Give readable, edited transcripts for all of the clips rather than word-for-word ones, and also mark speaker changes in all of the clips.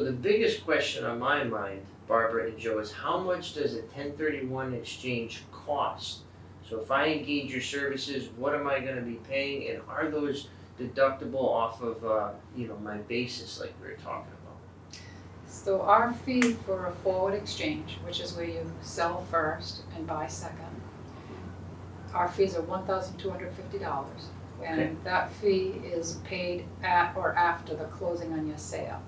Speaker 1: the biggest question on my mind, Barbara and Joe, is how much does a 1031 exchange cost? So if I engage your services, what am I gonna be paying, and are those deductible off of, my basis like we were talking about?
Speaker 2: So our fee for a forward exchange, which is where you sell first and buy second, our fees are $1,250.
Speaker 1: Okay.
Speaker 2: And that fee is paid at or after the closing on your sale.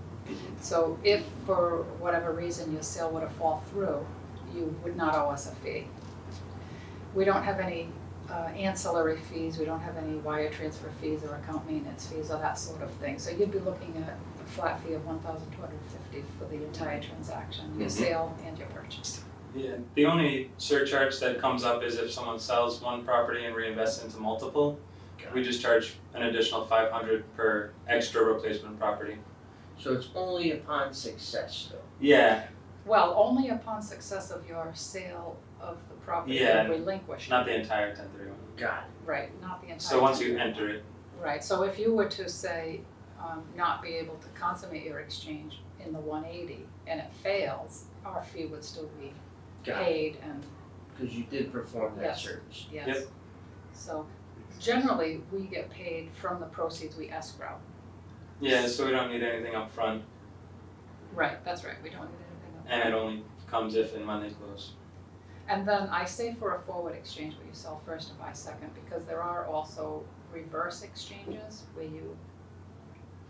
Speaker 2: So if for whatever reason your sale were to fall through, you would not owe us a fee. We don't have any ancillary fees, we don't have any wire transfer fees or account maintenance fees or that sort of thing. So you'd be looking at a flat fee of $1,250 for the entire transaction, your sale and your purchase.
Speaker 3: Yeah, the only surcharge that comes up is if someone sells one property and reinvests into multiple. We just charge an additional $500 per extra replacement property.
Speaker 1: So it's only upon success though?
Speaker 3: Yeah,
Speaker 2: Well, only upon success of your sale of the property
Speaker 3: Yeah,
Speaker 2: and relinquishment.
Speaker 3: not the entire 1031.
Speaker 1: Got
Speaker 2: Right, not the entire.
Speaker 3: So once you
Speaker 2: 1031.
Speaker 3: enter it,
Speaker 2: Right, so if you were to say, not be able to consummate your exchange in the 180 and it fails, our fee would still be
Speaker 1: Got it.
Speaker 2: paid and,
Speaker 1: Because you did perform that
Speaker 2: Yes.
Speaker 1: service.
Speaker 2: yes.
Speaker 3: Yep.
Speaker 2: So generally, we get paid from the proceeds we escrow.
Speaker 3: yeah, so we don't need anything up front,
Speaker 2: Right, that's right, we don't need anything else.
Speaker 3: and it only comes if and when they close.
Speaker 2: And then I say for a forward exchange where you sell first and buy second, because there are also reverse exchanges where you,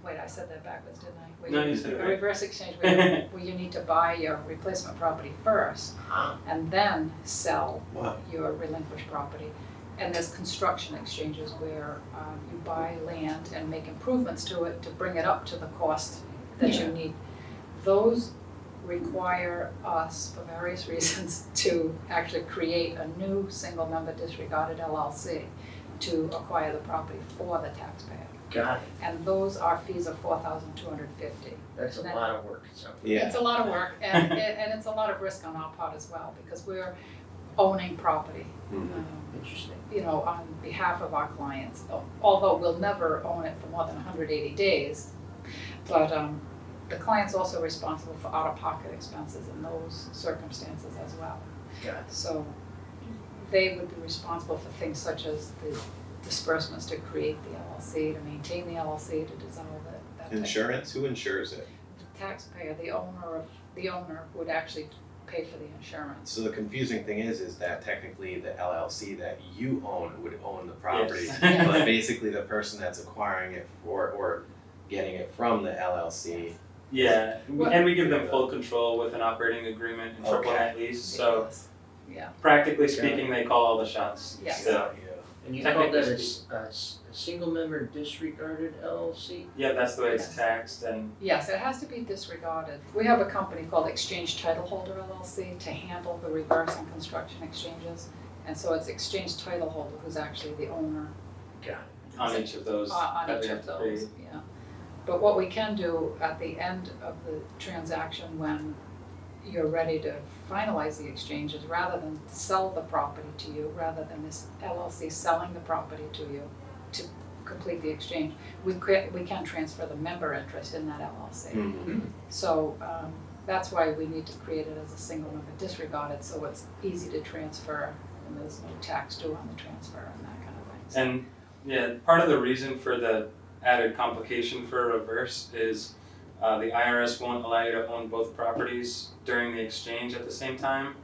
Speaker 2: wait, I said that backwards, didn't I? Where
Speaker 3: No, you said it
Speaker 2: A
Speaker 3: right.
Speaker 2: reverse exchange where you need to buy your replacement property first
Speaker 1: Huh.
Speaker 2: and then sell
Speaker 4: Wow.
Speaker 2: your relinquished property. And there's construction exchanges where you buy land and make improvements to it to bring it up to the cost that you need. Those require us, for various reasons, to actually create a new single-member disregarded LLC to acquire the property for the taxpayer.
Speaker 1: Got it.
Speaker 2: And those are fees of $4,250.
Speaker 1: That's a
Speaker 2: And
Speaker 1: lot of work, so.
Speaker 4: Yeah.
Speaker 2: It's a lot of work, and it's a lot of risk on our part as well, because we're owning property,
Speaker 1: Interesting.
Speaker 2: on behalf of our clients. Although we'll never own it for more than 180 days, but the client's also responsible for out-of-pocket expenses in those circumstances as well.
Speaker 1: Got it.
Speaker 2: So they would be responsible for things such as the disbursements to create the LLC, to maintain the LLC, to dissolve it. That type of
Speaker 4: Insurance? Who insures it?
Speaker 2: thing. The taxpayer, the owner would actually pay for the insurance.
Speaker 4: So the confusing thing is that technically the LLC that you own would own the property,
Speaker 3: Yes.
Speaker 4: but basically the person that's acquiring it or getting it from the LLC.
Speaker 3: Yeah,
Speaker 2: Well-
Speaker 3: and we give them full control with an operating agreement and triple
Speaker 4: Okay.
Speaker 3: net lease, so
Speaker 2: Yeah,
Speaker 3: practically speaking, they call all the shots.
Speaker 2: Yes.
Speaker 3: still.
Speaker 1: And you call that
Speaker 3: Technically
Speaker 1: a single member disregarded LLC?
Speaker 3: Yeah, that's the way it's
Speaker 2: Yes.
Speaker 3: taxed, and
Speaker 2: yes, it has to be disregarded. We have a company called Exchange Title Holder LLC to handle the reverse and construction exchanges. And so it's Exchange Title Holder who's actually the owner
Speaker 1: Got
Speaker 3: on each of those
Speaker 2: on
Speaker 3: that
Speaker 2: each
Speaker 3: we have
Speaker 2: of
Speaker 3: to
Speaker 2: those,
Speaker 3: create.
Speaker 2: yeah. But what we can do at the end of the transaction, when you're ready to finalize the exchange, is rather than sell the property to you, rather than this LLC selling the property to you to complete the exchange, we can transfer the member interest in that LLC. So that's why we need to create it as a single member disregarded, so it's easy to transfer and there's no tax due on the transfer and that kind of thing. So-
Speaker 3: And yeah, part of the reason for the added complication for a reverse is the IRS won't allow you to own both properties during the exchange at the same time.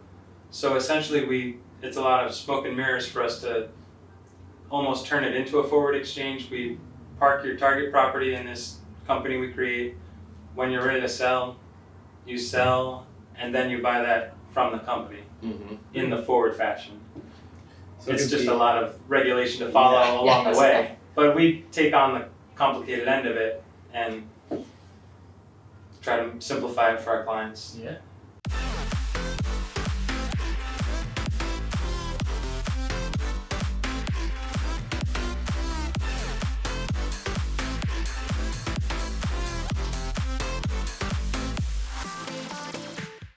Speaker 3: So essentially it's a lot of smoke and mirrors for us to almost turn it into a forward exchange. We park your target property in this company we create. When you're ready to sell, you sell, and then you buy that from the company in the forward fashion.
Speaker 4: So
Speaker 3: It's
Speaker 4: it could
Speaker 3: just
Speaker 4: be-
Speaker 3: a lot of regulation to follow
Speaker 4: Yeah.
Speaker 3: along
Speaker 2: Yes.
Speaker 3: the way. But we take on the complicated end of it and try to simplify it for our clients.
Speaker 1: Yeah.